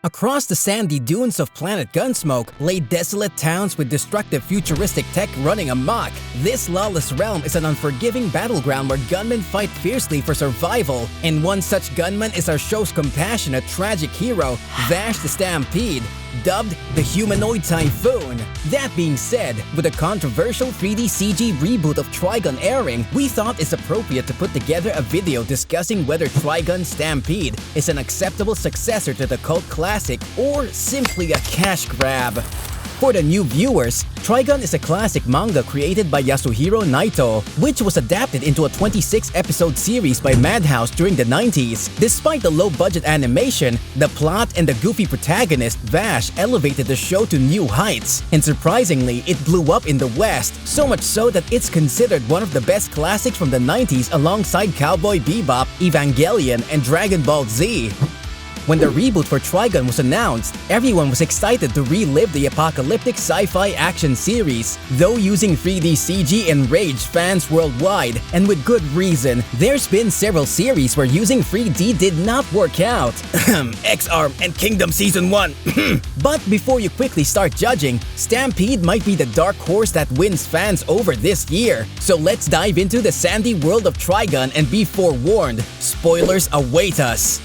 Across the sandy dunes of Planet Gunsmoke lay desolate towns with destructive futuristic tech running amok. This lawless realm is an unforgiving battleground where gunmen fight fiercely for survival, and one such gunman is our show's compassionate, tragic hero, Vash The Stampede, dubbed the Humanoid Typhoon. That being said, with a controversial 3D CG reboot of Trigun airing, we thought it's appropriate to put together a video discussing whether Trigun Stampede is an acceptable successor to the cult classic or simply a cash grab. For the new viewers, Trigun is a classic manga created by Yasuhiro Naito, which was adapted into a 26-episode series by Madhouse during the 90s. Despite the low-budget animation, the plot and the goofy protagonist, Vash, elevated the show to new heights. And surprisingly, it blew up in the West, so much so that it's considered one of the best classics from the 90s alongside Cowboy Bebop, Evangelion, and Dragon Ball Z. When the reboot for Trigun was announced, everyone was excited to relive the apocalyptic sci-fi action series. Though using 3D CG enraged fans worldwide, and with good reason. There's been several series where using 3D did not work out. X-Arm and Kingdom Season 1. But before you quickly start judging, Stampede might be the dark horse that wins fans over this year. So let's dive into the sandy world of Trigun and be forewarned, spoilers await us.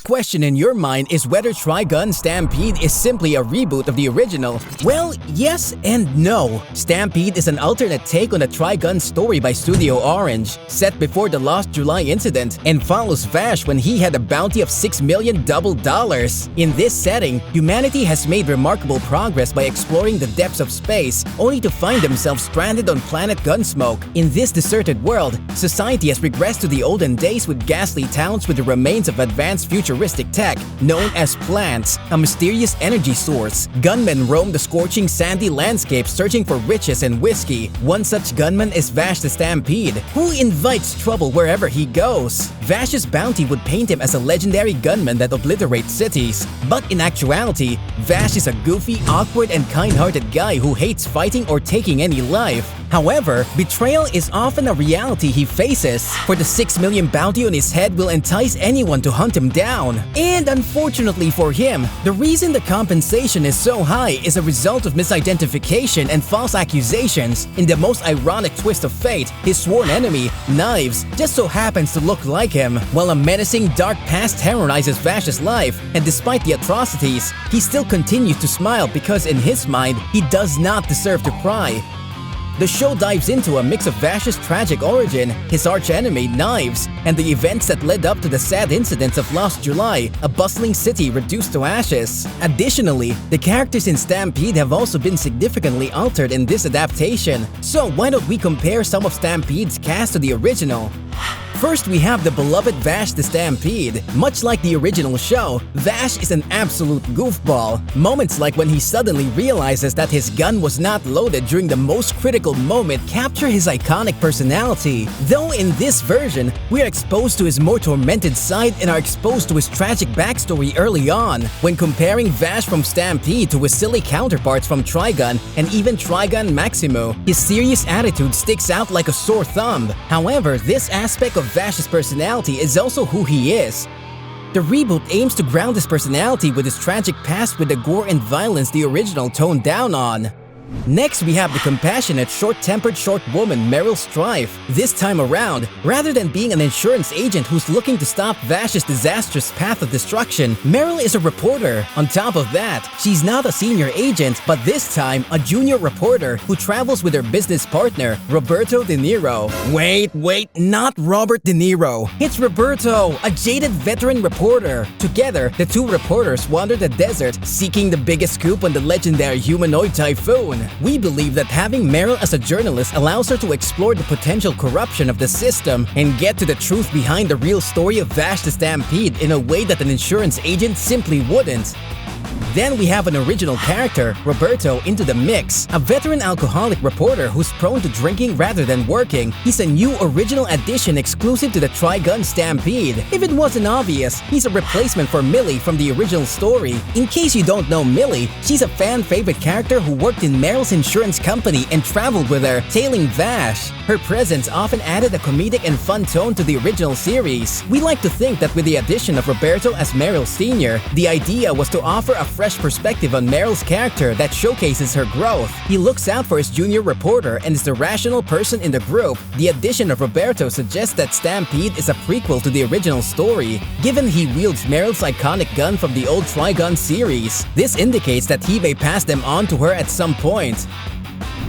Question in your mind is whether Trigun Stampede is simply a reboot of the original. Well, yes and no. Stampede is an alternate take on the Trigun story by Studio Orange, set before the Lost July incident, and follows Vash when he had a bounty of $6 million double dollars. In this setting, humanity has made remarkable progress by exploring the depths of space, only to find themselves stranded on Planet Gunsmoke. In this deserted world, society has regressed to the olden days with ghastly towns with the remains of advanced futuristic tech known as plants, a mysterious energy source. Gunmen roam the scorching sandy landscape searching for riches and whiskey. One such gunman is Vash The Stampede, who invites trouble wherever he goes. Vash's bounty would paint him as a legendary gunman that obliterates cities. But in actuality, Vash is a goofy, awkward, and kind-hearted guy who hates fighting or taking any life. However, betrayal is often a reality he faces, for the $6 million bounty on his head will entice anyone to hunt him down. And unfortunately for him, the reason the compensation is so high is a result of misidentification and false accusations. In the most ironic twist of fate, his sworn enemy, Knives, just so happens to look like him. While a menacing dark past terrorizes Vash's life, and despite the atrocities, he still continues to smile because in his mind, he does not deserve to cry. The show dives into a mix of Vash's tragic origin, his archenemy, Knives, and the events that led up to the sad incidents of Lost July, a bustling city reduced to ashes. Additionally, the characters in Stampede have also been significantly altered in this adaptation. So why don't we compare some of Stampede's cast to the original? First, we have the beloved Vash The Stampede. Much like the original show, Vash is an absolute goofball. Moments like when he suddenly realizes that his gun was not loaded during the most critical moment capture his iconic personality. Though in this version, we are exposed to his more tormented side and are exposed to his tragic backstory early on. When comparing Vash from Stampede to his silly counterparts from Trigun and even Trigun Maximo, his serious attitude sticks out like a sore thumb. However, this aspect of Vash's personality is also who he is. The reboot aims to ground his personality with his tragic past with the gore and violence the original toned down on. Next, we have the compassionate, short-tempered short woman Meryl Strife. This time around, rather than being an insurance agent who's looking to stop Vash's disastrous path of destruction, Meryl is a reporter. On top of that, she's not a senior agent, but this time a junior reporter who travels with her business partner, Roberto De Niro. Wait, not Robert De Niro. It's Roberto, a jaded veteran reporter. Together, the two reporters wander the desert, seeking the biggest scoop on the legendary Humanoid Typhoon. We believe that having Meryl as a journalist allows her to explore the potential corruption of the system and get to the truth behind the real story of Vash The Stampede in a way that an insurance agent simply wouldn't. Then we have an original character, Roberto, into the mix. A veteran alcoholic reporter who's prone to drinking rather than working. He's a new original addition exclusive to the Trigun Stampede. If it wasn't obvious, he's a replacement for Millie from the original story. In case you don't know Millie, she's a fan-favorite character who worked in Meryl's insurance company and traveled with her, tailing Vash. Her presence often added a comedic and fun tone to the original series. We like to think that with the addition of Roberto as Meryl Sr., the idea was to offer a fresh perspective on Meryl's character that showcases her growth. He looks out for his junior reporter and is the rational person in the group. The addition of Roberto suggests that Stampede is a prequel to the original story, given he wields Meryl's iconic gun from the old Trigun series. This indicates that he may pass them on to her at some point.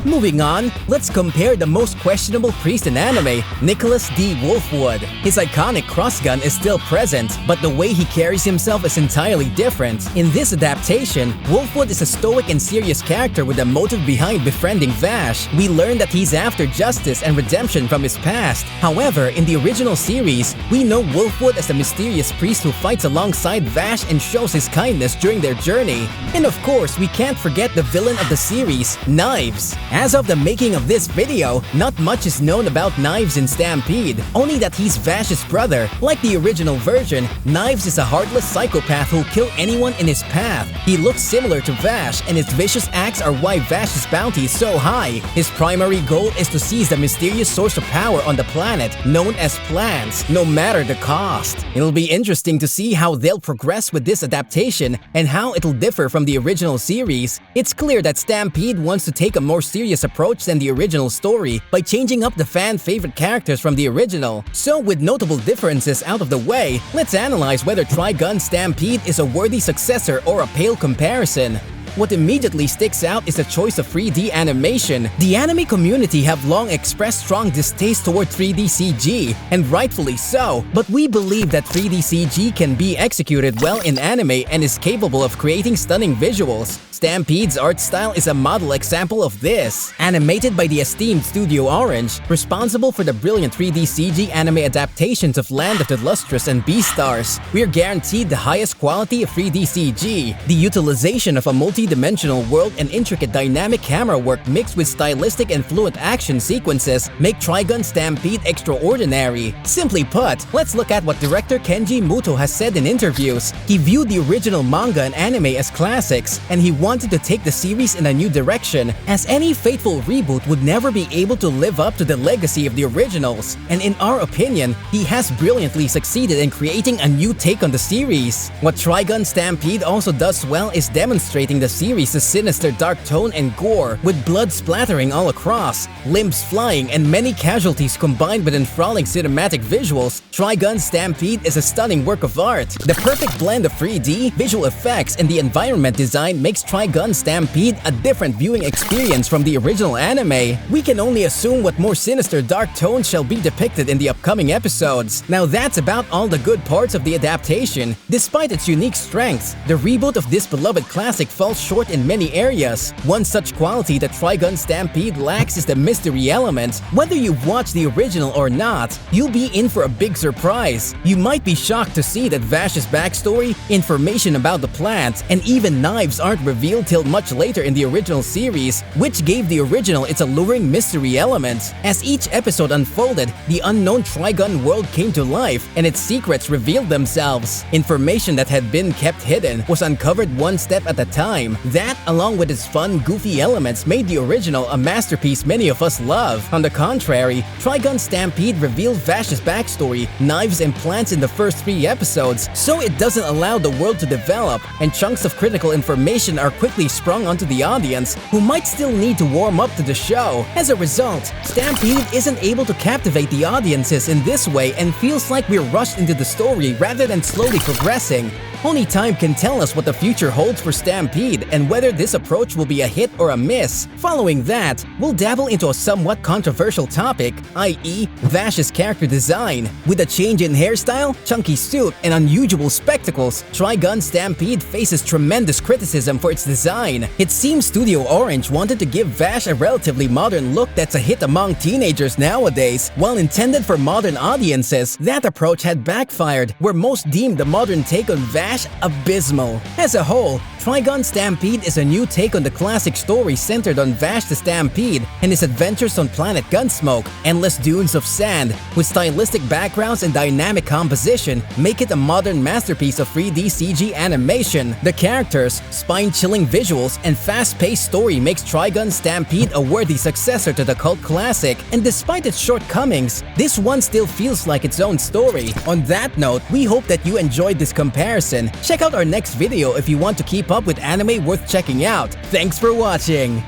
Moving on, let's compare the most questionable priest in anime, Nicholas D. Wolfwood. His iconic crossgun is still present, but the way he carries himself is entirely different. In this adaptation, Wolfwood is a stoic and serious character with a motive behind befriending Vash. We learn that he's after justice and redemption from his past. However, in the original series, we know Wolfwood as a mysterious priest who fights alongside Vash and shows his kindness during their journey. And of course, we can't forget the villain of the series, Knives. As of the making of this video, not much is known about Knives in Stampede, only that he's Vash's brother. Like the original version, Knives is a heartless psychopath who'll kill anyone in his path. He looks similar to Vash, and his vicious acts are why Vash's bounty is so high. His primary goal is to seize the mysterious source of power on the planet, known as plants, no matter the cost. It'll be interesting to see how they'll progress with this adaptation and how it'll differ from the original series. It's clear that Stampede wants to take a more serious approach than the original story by changing up the fan-favorite characters from the original. So with notable differences out of the way, let's analyze whether Trigun Stampede is a worthy successor or a pale comparison. What immediately sticks out is the choice of 3D animation. The anime community have long expressed strong distaste toward 3D CG, and rightfully so, but we believe that 3D CG can be executed well in anime and is capable of creating stunning visuals. Stampede's art style is a model example of this. Animated by the esteemed Studio Orange, responsible for the brilliant 3D CG anime adaptations of Land of the Lustrous and Beastars, we're guaranteed the highest quality of 3D CG. The utilization of a multi-dimensional world and intricate dynamic camera work mixed with stylistic and fluent action sequences make Trigun Stampede extraordinary. Simply put, let's look at what director Kenji Muto has said in interviews. He viewed the original manga and anime as classics, and he wanted to take the series in a new direction, as any faithful reboot would never be able to live up to the legacy of the originals. And in our opinion, he has brilliantly succeeded in creating a new take on the series. What Trigun Stampede also does well is demonstrating the series' sinister dark tone and gore, with blood splattering all across, limbs flying, and many casualties combined with enthralling cinematic visuals. Trigun Stampede is a stunning work of art. The perfect blend of 3D, visual effects, and the environment design makes Trigun Stampede a different viewing experience from the original anime. We can only assume what more sinister dark tones shall be depicted in the upcoming episodes. Now that's about all the good parts of the adaptation. Despite its unique strengths, the reboot of this beloved classic falls short in many areas. One such quality that Trigun Stampede lacks is the mystery element. Whether you've watched the original or not, you'll be in for a big surprise. You might be shocked to see that Vash's backstory, information about the plant, and even Knives aren't revealed till much later in the original series, which gave the original its alluring mystery element. As each episode unfolded, the unknown Trigun world came to life, and its secrets revealed themselves. Information that had been kept hidden was uncovered one step at a time. That, along with its fun, goofy elements, made the original a masterpiece many of us love. On the contrary, Trigun Stampede revealed Vash's backstory, Knives, and plants in the first 3 episodes, so it doesn't allow the world to develop, and chunks of critical information are quickly sprung onto the audience, who might still need to warm up to the show. As a result, Stampede isn't able to captivate the audiences in this way and feels like we're rushed into the story rather than slowly progressing. Only time can tell us what the future holds for Stampede and whether this approach will be a hit or a miss. Following that, we'll dabble into a somewhat controversial topic, i.e. Vash's character design. With a change in hairstyle, chunky suit, and unusual spectacles, Trigun Stampede faces tremendous criticism for its design. It seems Studio Orange wanted to give Vash a relatively modern look that's a hit among teenagers nowadays. While intended for modern audiences, that approach had backfired, where most deemed the modern take on Vash abysmal. As a whole, Trigun Stampede is a new take on the classic story centered on Vash The Stampede and his adventures on Planet Gunsmoke. Endless dunes of sand, with stylistic backgrounds and dynamic composition, make it a modern masterpiece of 3D CG animation. The characters, spine-chilling visuals, and fast-paced story makes Trigun Stampede a worthy successor to the cult classic, and despite its shortcomings, this one still feels like its own story. On that note, we hope that you enjoyed this comparison. Check out our next video if you want to keep up with anime worth checking out. Thanks for watching!